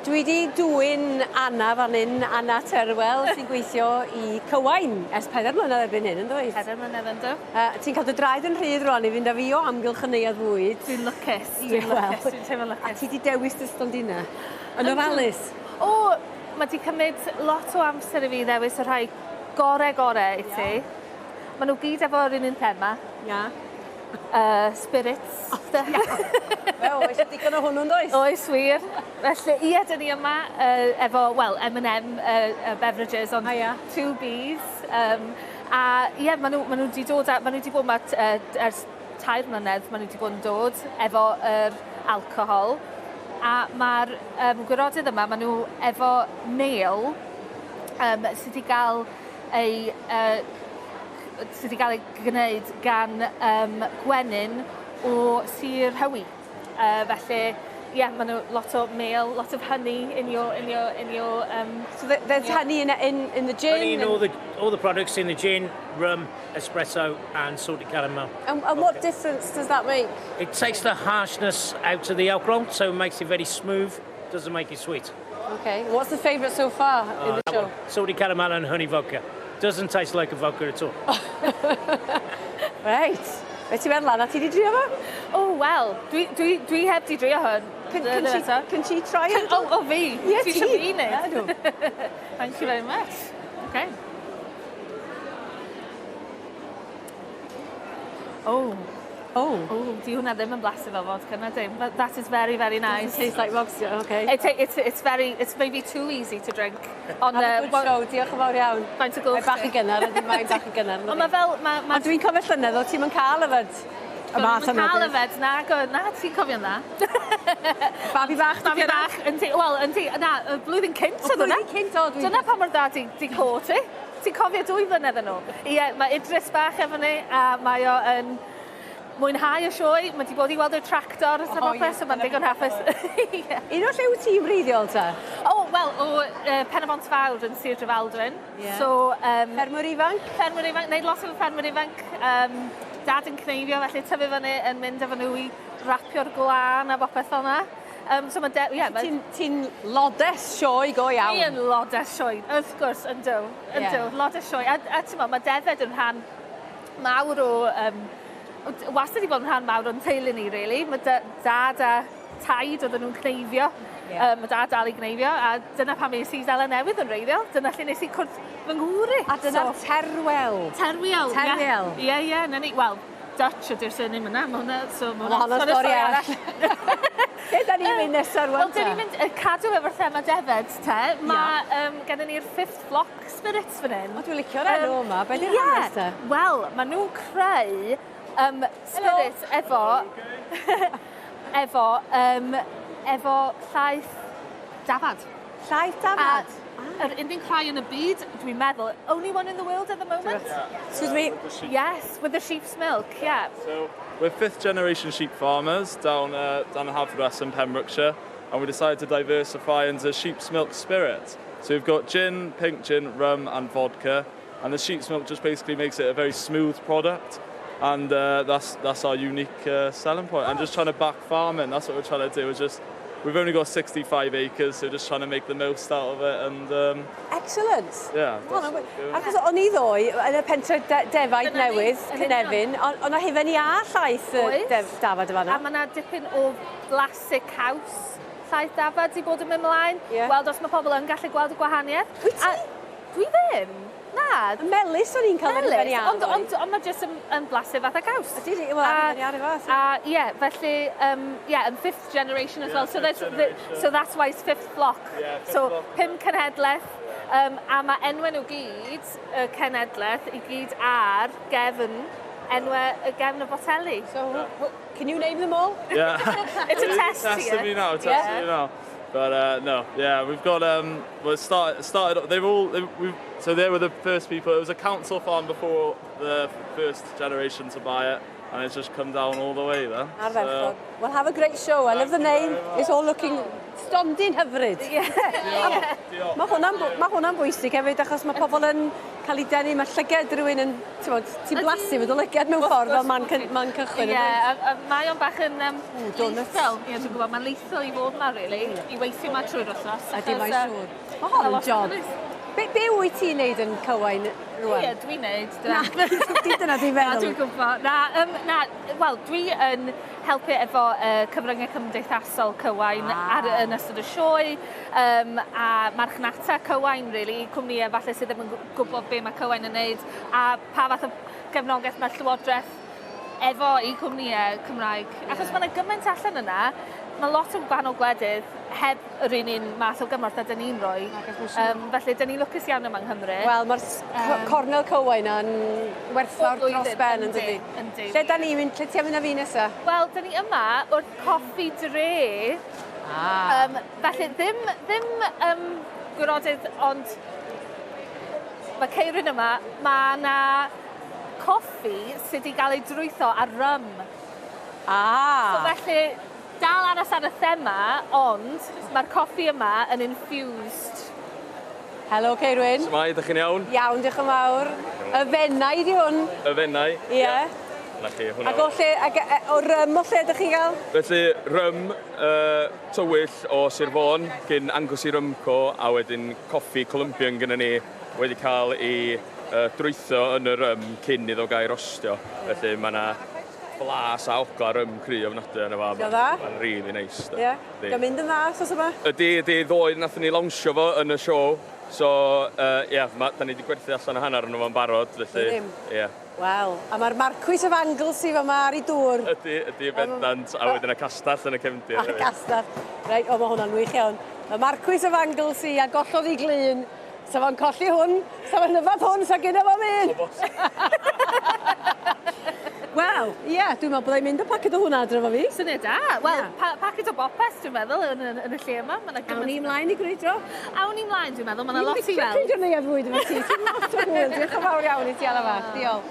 Dwi wedi dwy'n Anna fan hyn, Anna Terwel, sy'n gweithio i Cywain ers 4 mlynedd erbyn hyn, yn dweud? 4 mlynedd yn dod. Ti'n cael dy draed yn rhydd rwan i fynd â fi o amgylch y Neuadd Fwyd. Dwi'n lwcus, dwi'n teimlo lwcus. A ti wedi dewis dy stondina? Yn ofalus? O, mae di cymryd lot o amser i fi ddewis y rhai gore i ti. Maen nhw gyd efo'r un thema. Ia. Spirits. Wel, eisiau digon o hwnnw'n does? Oes wir. Felly, ie, dyn ni yma efo, wel, M&M beverages, ond 2Bs. A ie, maen nhw wedi dod, maen nhw wedi bod yma ers 3 mlynedd, maen nhw wedi bod yn dod efo alcohol. A mae'r gwirodydd yma, maen nhw efo nail sydd wedi cael ei gwneud gan gwenyn o Sir Hywi. Felly, yeah, maen nhw lot o meal, lot of honey in your so there's honey in the gin? Honey in all the products in the gin, rum, espresso and salted caramel. And what difference does that make? It takes the harshness out of the alcohol, so it makes it very smooth, doesn't make it sweet. Okay, what's the favourite so far in the show? Salted caramel and honey vodka. Doesn't taste like a vodka at all. Right. Be ti'n meddwl, Anna? Ti wedi drio fo? Oh, wel, dwi heb di drio hwn. Can she try it? O, fi? Ie, ti. Ti eisiau fi wneud? Ydw. Thank you very much. Okay. Oh, di hwnna ddim yn blasu fel vodka, na dim. But that is very, very nice. It tastes like vodka, okay. It's maybe too easy to drink. Have a good show, diolch yn fawr iawn. Faint o gwlch. Mae bach yn gynnar, ydy mae'n bach yn gynnar. Ond mae fel... Ond dwi'n cofio llynedd, o ti'n mynd cael yfed? Dwi'n cael yfed, na, ti'n cofio na. Babi bach, Babi bach, wel, na, y blwyddyn cynt oedd hwnna. Blwyddyn cynt oedd. Dyna pa mor da di cwrt i. Ti'n cofio 2 flynedd yn nhw. Ie, mae Idris bach efo ni, a mae o yn mwynhau y sioe. Mae di bod i weld y tractor, so mae'n digon hapus. Un o'r llew ti'n wreiddiol ta? O, wel, o Penabont Fawr yn Sir Drefaldryn. So, ffermwr ifanc? Ffermwr ifanc, neud lot o ffermwr ifanc. Dad yn cneifio, felly tyfu fyny yn mynd efo nhw i rapio'r glân a bopeth fel yna. So ti'n lodes sioe go iawn? Fi yn lodes sioe, wrth gwrs, yn dyw, lodes sioe. A ti'n meddwl, mae defed yn rhan mawr o... wastad wedi bod yn rhan mawr o'n teulu ni, really. Mae dad a taid oedden nhw'n cneifio. Mae dad dal i gneifio, a dyna pam nes i Zela Newydd yn reiddiol. Dyna lle nes i cwrdd fy ngwri. A dyna'r Terwel? Terwel, ie, na ni. Wel, Dutch ydy'r sy'n yma, mae hwnna, so mae hwnna stori arall. Lle da ni'n mynd nesaf rwan ta? Wel, da ni'n mynd cadw efo'r thema defed, te. Mae gennym ni'r 5th Flock Spirits fan hyn. O, dwi'n licio'r enw yma. Be di'r hanes ta? Wel, maen nhw'n creu spirits efo llaeth dafad. Llaeth dafad? Yr unig rhai yn y byd, dwi'n meddwl, only one in the world at the moment. Excuse me? Yes, with the sheep's milk, yeah. So we're 5th generation sheep farmers down in Haverfordwest in Pembrokeshire, and we decided to diversify into sheep's milk spirit. So we've got gin, pink gin, rum and vodka, and the sheep's milk just basically makes it a very smooth product. And that's our unique selling point. And just trying to back farming, that's what we're trying to do. We've only got 65 acres, so just trying to make the most out of it. And excellent. Yeah. Achos o'n i ddoi yn y pentre defaid newydd, Cynefin, ond o hefen i a llaeth dafad yma. A mae yna dipyn o classic house llaeth dafad i bod yn mynd mlaen. Weld os mae pobl yn gallu gweld y gwahaniaeth. Wyt ti? Dwi ddim. Na. Melys o'n i'n cael yn hefen i a. Ond mae jyst yn blasu fath a gaws. Ydy, wel, hefen i ar y fath. Ie, felly, yn 5th generation as well. So that's why it's 5th flock. So 5 cenhedlaeth. A mae enwau nhw gyd, y cenhedlaeth, i gyd ar gefn y gefn y boteli. So, can you name them all? Yeah. It's a test here. Testing me now. But no, yeah, we've got started. So they were the first people. It was a council farm before the first generation to buy it, and it's just come down all the way there. So, well, have a great show. I love the name. It's all looking stondin hyfryd. Yeah. Mae hwnna'n bwysig hefyd, achos mae pobl yn cael ei denu, mae llyged rhywun yn, ti'n blasu fod o lyged mewn ffordd fel man cychwyn. Ie, a mae o'n bach yn leithol. Ie, dwi'n gwybod, mae'n leithol i fod yma, really, i weithio yma trwy'r wrthnos. Ydy, mae'n siŵr. Mae hon yn job. Be wyt ti'n neud yn cywain rwan? Ie, dwi'n neud. Na, dyna dwi'n feddwl. Na, dwi'n gwybod. Wel, dwi yn helpu efo cyfryngau cymdeithasol cywain yn ystod y sioe, a marchnata cywain, really, cwmnïau falle sydd ddim yn gwybod be mae cywain yn neud, a pa fath o gefnogaeth mae'r llywodraeth efo i cwmnïau Cymraeg. Achos mae yna gymaint allan yna, mae lot o gwahanol gwledydd heb yr un math o gymorth a dyn ni'n rhoi. Felly, dyn ni'n lwcus iawn yma yng Nghymru. Wel, mae'r cornel cywain yn werthfawr dros ben yn dydi. Lle da ni mynd, lle ti'n mynd â fi nesaf? Wel, dyn ni yma o'r coffi dre. Felly, ddim gwyrodydd, ond mae Ceirin yma, mae yna coffi sydd wedi cael ei drwytho ar rym. So felly, dal aros ar y thema, ond mae'r coffi yma yn infused. Helo, Ceirwyn. Shwmai, ydych chi'n iawn? Iawn, diolch yn fawr. Y fennau di hwn. Y fennau? Ie. Na chi, hwnna. Ac o rym o lle ydych chi'n gael? Felly, rym tywyll o Sir Fôn, gyn Angus i Rymco, a wedyn coffi Colombian gyda ni wedi cael ei drwytho yn y rym cyn iddo gael rostio. Felly, mae yna blas a ogla rym cry ofnadwy yn y fa. Mae'n really nice. Ie. Dwi'n mynd yn dda, sos yma? Ydy ddoed nath ni lawnsio fo yn y sioe. So, da ni wedi gwerthu allan o hanner yn o'n barod. Ie. Wel, a mae'r marcwys of Anglesey fo ma ar ei dŵr. Ydy bendant, a wedyn y castell yn y cefndir. A castell. Reit, mae hwnna'n wych iawn. Y marcwys of Anglesey a gollodd i glin. Sa fo'n colli hwn, sa fo'n nyfad hwn, sa gyda fo'n mynd. Wel, ie, dwi'n meddwl byddai'n mynd o paced o hwnna adre fo fi. Syniad da. Wel, paced o bopeth, dwi'n meddwl, yn y lle yma. Awn ni ymlaen i gwneud o. Awn ni ymlaen, dwi'n meddwl, mae'n lot i weld. Dwi'n licio Neuadd Fwyd efo ti. Ti'n lot o hwyl. Diolch yn fawr iawn i ti ala fa. Diolch.